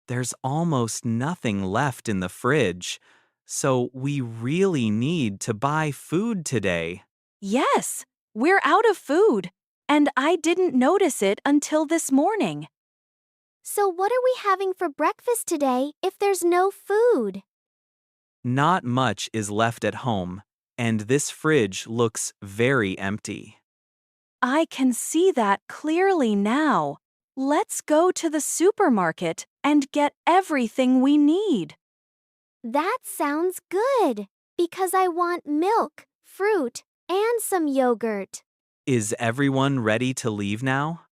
There's almost nothing left in the fridge, so we really need to buy food today. Yes, we're out of food, and I didn't notice it until this morning. So, what are we having for breakfast today if there's no food? Not much is left at home, and this fridge looks very empty. I can see that clearly now. Let's go to the supermarket and get everything we need. That sounds good, because I want milk, fruit, and some yogurt. Is everyone ready to leave now?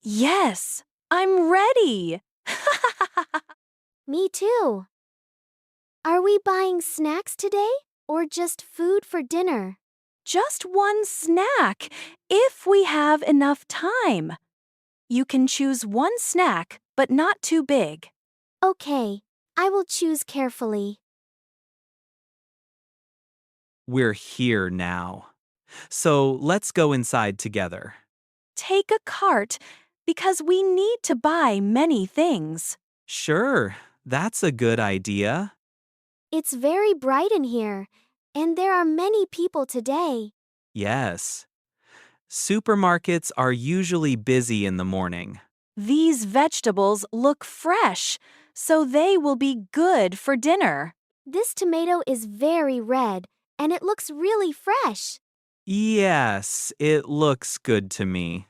Yes, I'm ready. Me too. Are we buying snacks today or just food for dinner? Just one snack, if we have enough time. You can choose one snack, but not too big. Okay, I will choose carefully. We're here now. So let's go inside together. Take a cart because we need to buy many things. Sure, that's a good idea. It's very bright in here, and there are many people today. Yes. Supermarkets are usually busy in the morning. These vegetables look fresh, so they will be good for dinner. This tomato is very red, and it looks really fresh. Yes, it looks good to me.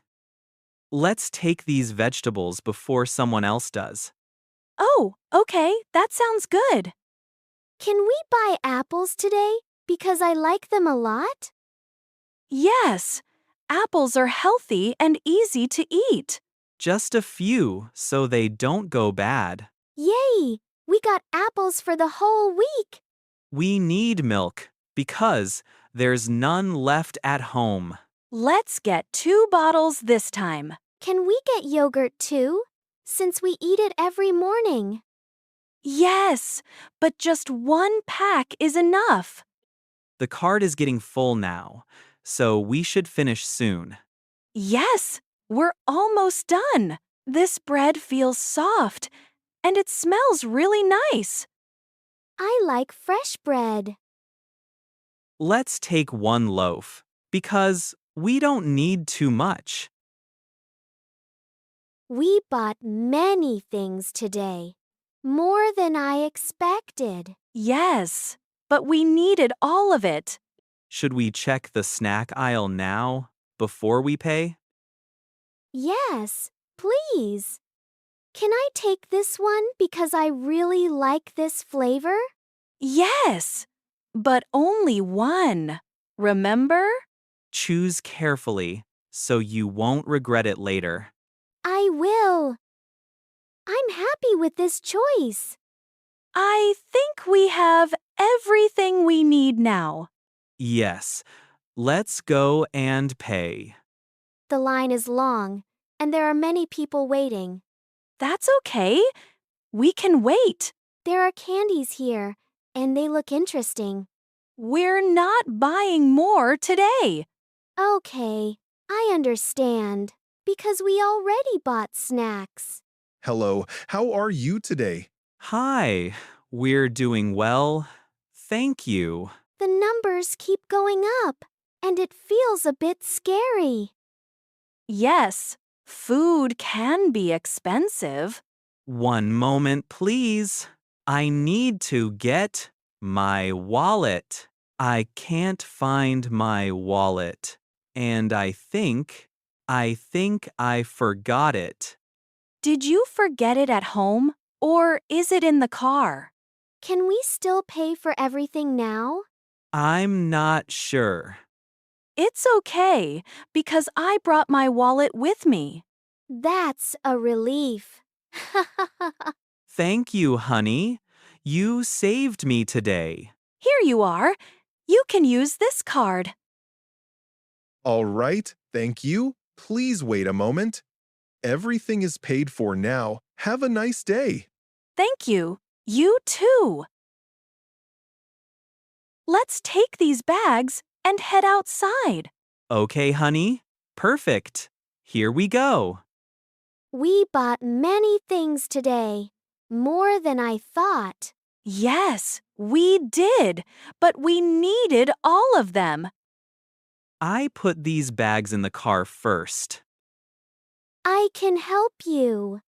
Let's take these vegetables before someone else does. Oh, okay, that sounds good. Can we buy apples today? Because I like them a lot? Yes, apples are healthy and easy to eat. Just a few so they don't go bad. Yay! We got apples for the whole week. We need milk because there's none left at home. Let's get 2 bottles this time. Can we get yogurt too? Since we eat it every morning. Yes, but just 1 pack is enough. The cart is getting full now, so we should finish soon. Yes, we're almost done. This bread feels soft, and it smells really nice. I like fresh bread. Let's take 1 loaf because we don't need too much. We bought many things today. More than I expected. Yes, but we needed all of it. Should we check the snack aisle now before we pay? Yes, please. Can I take this one because I really like this flavor? Yes, but only 1. Remember? Choose carefully so you won't regret it later. I will. I'm happy with this choice. I think we have everything we need now. Yes, let's go and pay. The line is long, and there are many people waiting. That's okay. We can wait. There are candies here, and they look interesting. We're not buying more today. Okay, I understand. Because we already bought snacks. Hello, how are you today? Hi, we're doing well. Thank you. The numbers keep going up, and it feels a bit scary. Yes, food can be expensive. 1 moment, please. I need to get my wallet. I can't find my wallet, and I think I forgot it. Did you forget it at home, or is it in the car? Can we still pay for everything now? I'm not sure. It's okay, because I brought my wallet with me. That's a relief. Thank you, honey. You saved me today. Here you are. You can use this card. All right, thank you. Please wait a moment. Everything is paid for now. Have a nice day. Thank you. You too. Let's take these bags and head outside. Okay, honey. Perfect. Here we go. We bought many things today. More than I thought. Yes, we did, but we needed all of them. I put these bags in the car first. I can help you.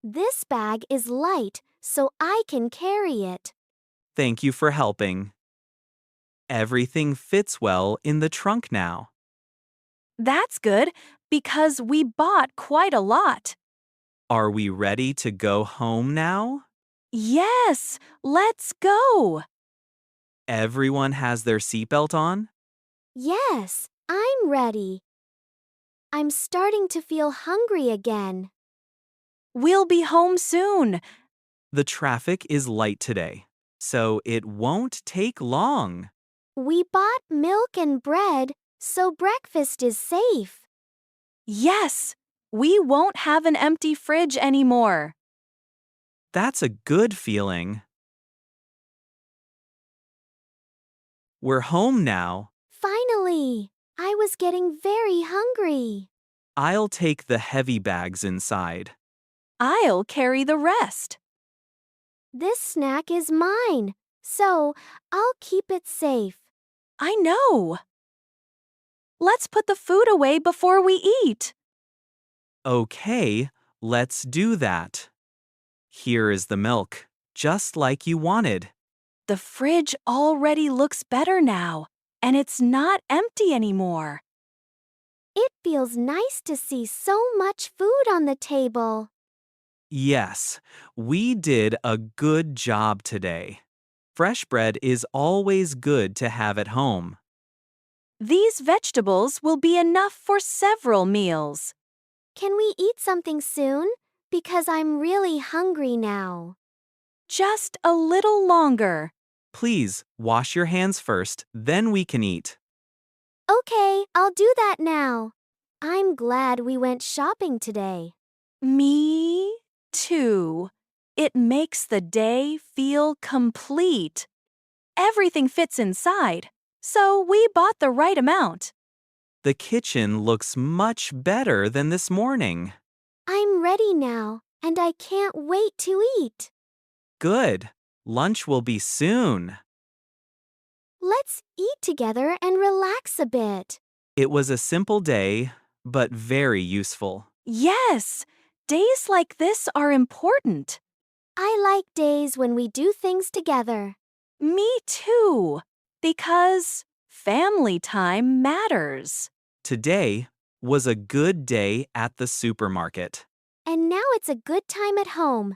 This bag is light, so I can carry it. Thank you for helping. Everything fits well in the trunk now. That's good, because we bought quite a lot. Are we ready to go home now? Yes, let's go. Everyone has their seatbelt on? Yes, I'm ready. I'm starting to feel hungry again. We'll be home soon. The traffic is light today, so it won't take long. We bought milk and bread, so breakfast is safe. Yes, we won't have an empty fridge anymore. That's a good feeling. We're home now. Finally, I was getting very hungry. I'll take the heavy bags inside. I'll carry the rest. This snack is mine, so I'll keep it safe. I know. Let's put the food away before we eat. Okay, let's do that. Here is the milk, just like you wanted. The fridge already looks better now, and it's not empty anymore. It feels nice to see so much food on the table. Yes, we did a good job today. Fresh bread is always good to have at home. These vegetables will be enough for several meals. Can we eat something soon? Because I'm really hungry now. Just a little longer. Please wash your hands first, then we can eat. Okay, I'll do that now. I'm glad we went shopping today. Me too. It makes the day feel complete. Everything fits inside, so we bought the right amount. The kitchen looks much better than this morning. I'm ready now, and I can't wait to eat. Good. Lunch will be soon. Let's eat together and relax a bit. It was a simple day, but very useful. Yes, days like this are important. I like days when we do things together. Me too, because family time matters. Today was a good day at the supermarket. And now it's a good time at home.